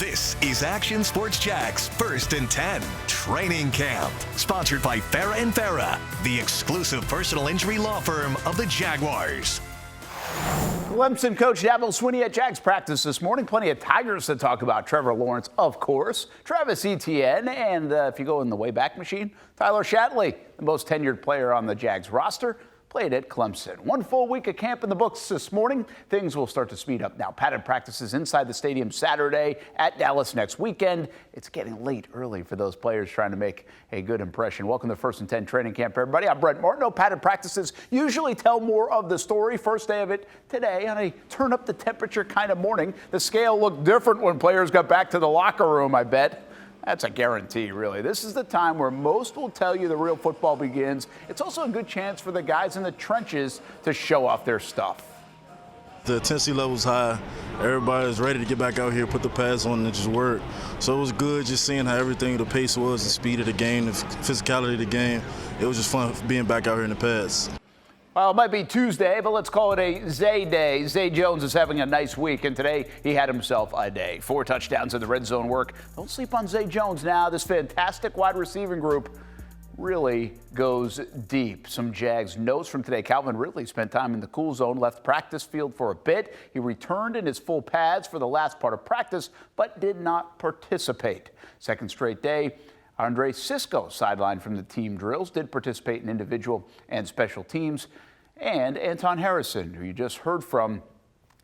This is Action Sports Jax First and 10 Training Camp, sponsored by Farah & Farah, the exclusive personal injury law firm of the Jaguars. Clemson coach Dabo Swinney at Jags practice this morning. Plenty of Tigers to talk about. Trevor Lawrence, of course, Travis Etienne, and if you go in the Wayback Machine, Tyler Shatley, the most tenured player on the Jags roster, played at Clemson. One full week of camp in the books this morning. Things will start to speed up now. Padded practices inside the stadium Saturday, at Dallas next weekend. It's getting late early for those players trying to make a good impression. Welcome to First and 10 Training Camp, everybody. I'm Brent Martineau. Padded practices usually tell more of the story. First day of it today on a turn up the temperature kind of morning. The scale looked different when players got back to the locker room, I bet. That's a guarantee, really. This is the time where most will tell you the real football begins. It's also a good chance for the guys in the trenches to show off their stuff. The intensity level's high. Everybody's ready to get back out here, put the pads on, and just work. So it was good just seeing how everything, the pace was, the speed of the game, the physicality of the game. It was just fun being back out here in the pads. Well, it might be Tuesday, but let's call it a Zay day. Zay Jones is having a nice week, and today he had himself a day. 4 touchdowns in the red zone work. Don't sleep on Zay Jones now. This fantastic wide receiving group really goes deep. Some Jags notes from today. Calvin Ridley spent time in the cool zone, left practice field for a bit. He returned in his full pads for the last part of practice, but did not participate. Second straight day. Andre Cisco, sidelined from the team drills, did participate in individual and special teams. And Anton Harrison, who you just heard from,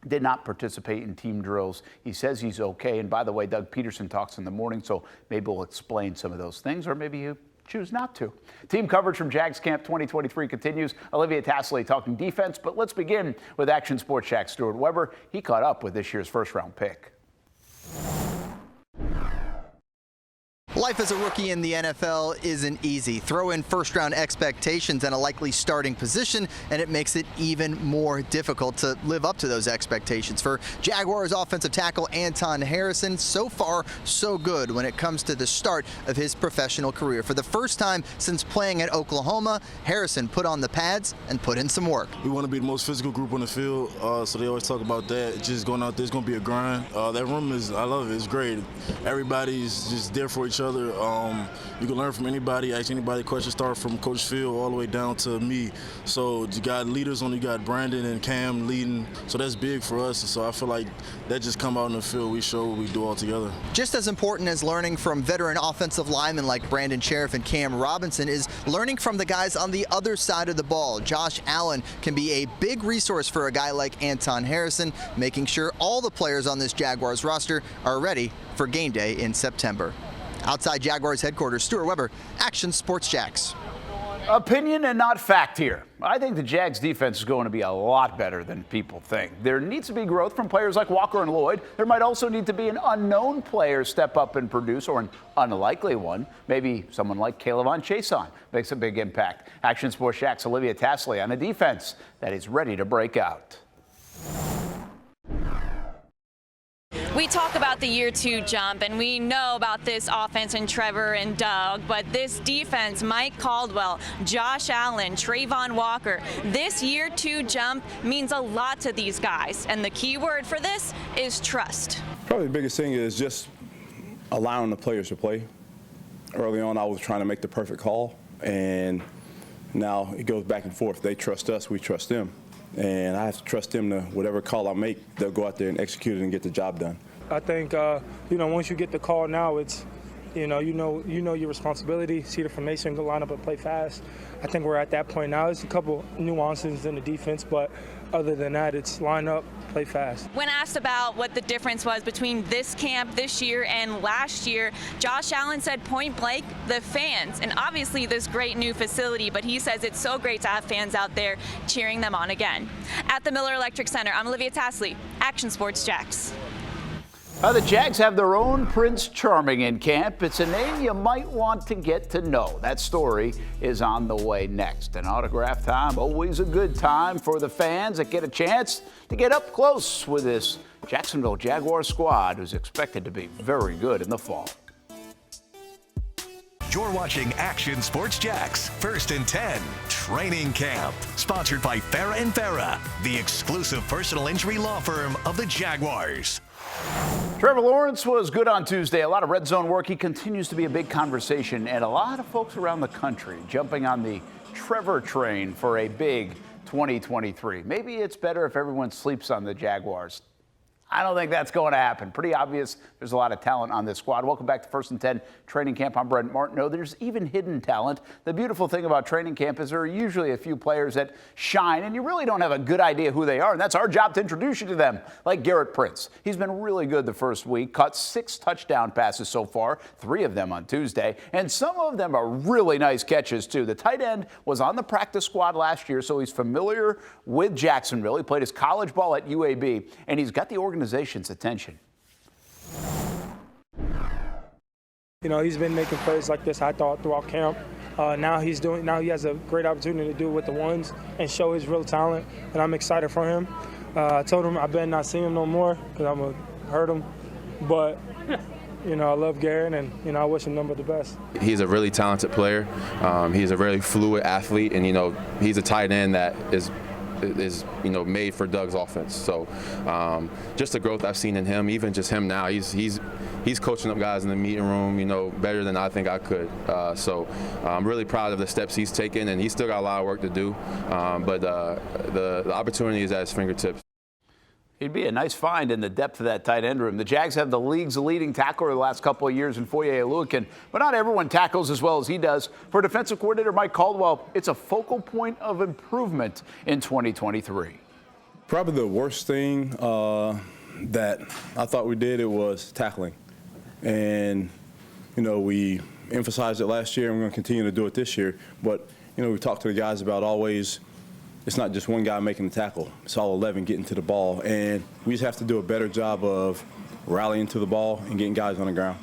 did not participate in team drills. He says he's okay. And by the way, Doug Peterson talks in the morning, so maybe we'll explain some of those things, or maybe you choose not to. Team coverage from Jags Camp 2023 continues. Olivia Tassley talking defense, but let's begin with Action Sports Jax Stuart Weber. He caught up with this year's first-round pick. Life as a rookie in the NFL isn't easy. Throw in first-round expectations and a likely starting position, and it makes it even more difficult to live up to those expectations. For Jaguars offensive tackle Anton Harrison, so far, so good when it comes to the start of his professional career. For the first time since playing at Oklahoma, Harrison put on the pads and put in some work. We want to be the most physical group on the field, so they always talk about that. Just going out there, it's going to be a grind. That room I love it. It's great. Everybody's just there for each other. You can learn from anybody, ask anybody questions, start from Coach Phil all the way down to me. So you got leaders you got Brandon and Cam leading, so that's big for us. So I feel like that just come out in the field. We show what we do all together. Just as important as learning from veteran offensive linemen like Brandon Sheriff and Cam Robinson is learning from the guys on the other side of the ball. Josh Allen can be a big resource for a guy like Anton Harrison, making sure all the players on this Jaguars roster are ready for game day in September. Outside Jaguars headquarters, Stuart Weber, Action Sports Jax. Opinion and not fact here. I think the Jags defense is going to be a lot better than people think. There needs to be growth from players like Walker and Lloyd. There might also need to be an unknown player step up and produce, or an unlikely one. Maybe someone like Caleb Chason makes a big impact. Action Sports Jax, Olivia Tassley on a defense that is ready to break out. We talk about the year 2 jump, and we know about this offense and Trevor and Doug, but this defense, Mike Caldwell, Josh Allen, Trayvon Walker, this year 2 jump means a lot to these guys, and the key word for this is trust. Probably the biggest thing is just allowing the players to play. Early on, I was trying to make the perfect call, and now it goes back and forth. They trust us, we trust them. And I have to trust them to whatever call I make, they'll go out there and execute it and get the job done. I think, once you get the call now, it's, you know your responsibility, see the formation, go line up and play fast. I think we're at that point now. There's a couple nuances in the defense, but other than that, it's line up, play fast. When asked about what the difference was between this camp this year and last year, Josh Allen said point blank, the fans, and obviously this great new facility, but he says it's so great to have fans out there cheering them on again. At the Miller Electric Center, I'm Olivia Tassley, Action Sports Jax. The Jags have their own Prince Charming in camp. It's a name you might want to get to know. That story is on the way next. And autograph time, always a good time for the fans that get a chance to get up close with this Jacksonville Jaguars squad, who's expected to be very good in the fall. You're watching Action Sports Jacks, 1st and 10, Training Camp. Sponsored by Farah & Farah, the exclusive personal injury law firm of the Jaguars. Trevor Lawrence was good on Tuesday. A lot of red zone work. He continues to be a big conversation, and a lot of folks around the country jumping on the Trevor train for a big 2023. Maybe it's better if everyone sleeps on the Jaguars. I don't think that's going to happen. Pretty obvious there's a lot of talent on this squad. Welcome back to 1st and 10 Training Camp. I'm Brent Martineau. There's even hidden talent. The beautiful thing about training camp is there are usually a few players that shine, and you really don't have a good idea who they are, and that's our job to introduce you to them, like Gerrit Prince. He's been really good the first week, caught 6 touchdown passes so far, 3 of them on Tuesday, and some of them are really nice catches, too. The tight end was on the practice squad last year, so he's familiar with Jacksonville. He played his college ball at UAB, and he's got the organization's attention. You know, he's been making plays like this, I thought, throughout camp. Now he has a great opportunity to do it with the ones and show his real talent, and I'm excited for him. I told him I better not see him no more because I'm going to hurt him. But, you know, I love Gerrit, and, you know, I wish him nothing but the best. He's a really talented player. He's a really fluid athlete, and, you know, he's a tight end that is you know, made for Doug's offense. So just the growth I've seen in him, even just him now, he's coaching up guys in the meeting room, you know, better than I think I could. So I'm really proud of the steps he's taken, and he's still got a lot of work to do. But the opportunity is at his fingertips. He'd be a nice find in the depth of that tight end room. The Jags have the league's leading tackler the last couple of years in Foye Oluokun, but not everyone tackles as well as he does. For defensive coordinator Mike Caldwell, it's a focal point of improvement in 2023. Probably the worst thing that I thought we did, it was tackling. And, you know, we emphasized it last year, and we're going to continue to do it this year. But, you know, we talked to the guys about always, it's not just one guy making the tackle. It's all 11 getting to the ball. And we just have to do a better job of rallying to the ball and getting guys on the ground.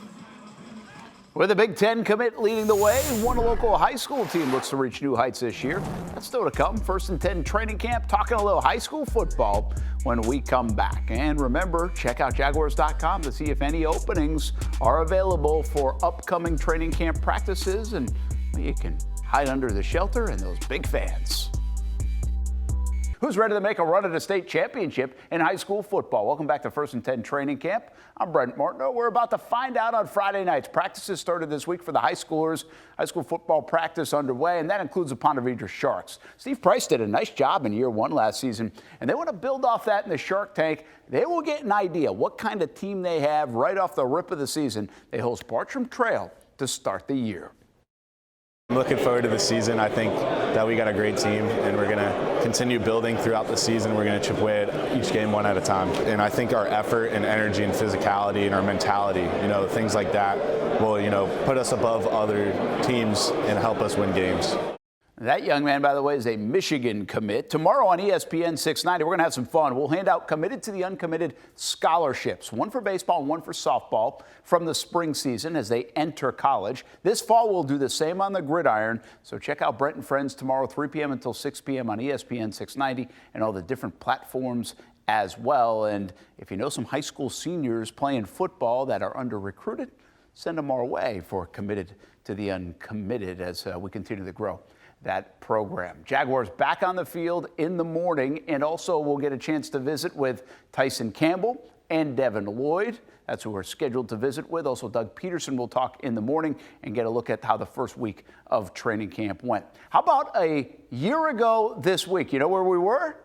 With a Big Ten commit leading the way, one local high school team looks to reach new heights this year. That's still to come. 1st and 10 Training Camp, talking a little high school football when we come back. And remember, check out Jaguars.com to see if any openings are available for upcoming training camp practices, and you can hide under the shelter and those big fans. Who's ready to make a run at a state championship in high school football? Welcome back to 1st and 10 Training Camp. I'm Brent Martineau. We're about to find out on Friday nights. Practices started this week for the high schoolers. High school football practice underway, and that includes the Ponte Vedra Sharks. Steve Price did a nice job in year 1 last season, and they want to build off that in the Shark Tank. They will get an idea what kind of team they have right off the rip of the season. They host Bartram Trail to start the year. I'm looking forward to the season. I think that we got a great team, and we're going to continue building throughout the season. We're going to chip away at each game one at a time. And I think our effort and energy and physicality and our mentality, you know, things like that will, you know, put us above other teams and help us win games. That young man, by the way, is a Michigan commit. Tomorrow on ESPN 690, we're going to have some fun. We'll hand out committed to the uncommitted scholarships, one for baseball and one for softball from the spring season as they enter college. This fall, we'll do the same on the gridiron. So check out Brent and Friends tomorrow, 3 p.m. until 6 p.m. on ESPN 690 and all the different platforms as well. And if you know some high school seniors playing football that are under-recruited, send them our way for committed to the uncommitted as we continue to grow that program. Jaguars back on the field in the morning, and also we'll get a chance to visit with Tyson Campbell and Devin Lloyd. That's who we're scheduled to visit with. Also, Doug Peterson will talk in the morning and get a look at how the first week of training camp went. How about a year ago this week? You know where we were?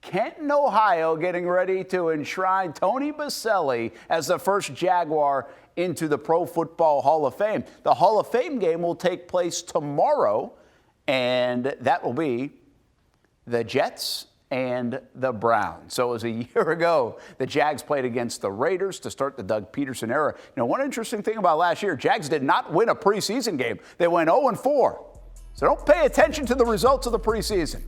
Kenton, Ohio, getting ready to enshrine Tony Baselli as the first Jaguar into the Pro Football Hall of Fame. The Hall of Fame game will take place tomorrow, and that will be the Jets and the Browns. So it was a year ago the Jags played against the Raiders to start the Doug Peterson era. You know, one interesting thing about last year, Jags did not win a preseason game. They went 0-4. So don't pay attention to the results of the preseason.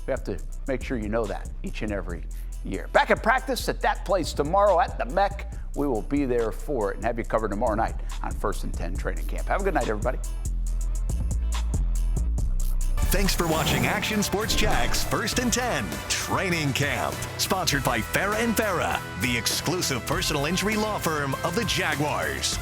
We have to make sure you know that each and every year. Back at practice at that place tomorrow at the MEC. We will be there for it and have you covered tomorrow night on 1st and 10 Training Camp. Have a good night, everybody. Thanks for watching Action Sports Jacks 1st and 10 Training Camp. Sponsored by Farah & Farah, the exclusive personal injury law firm of the Jaguars.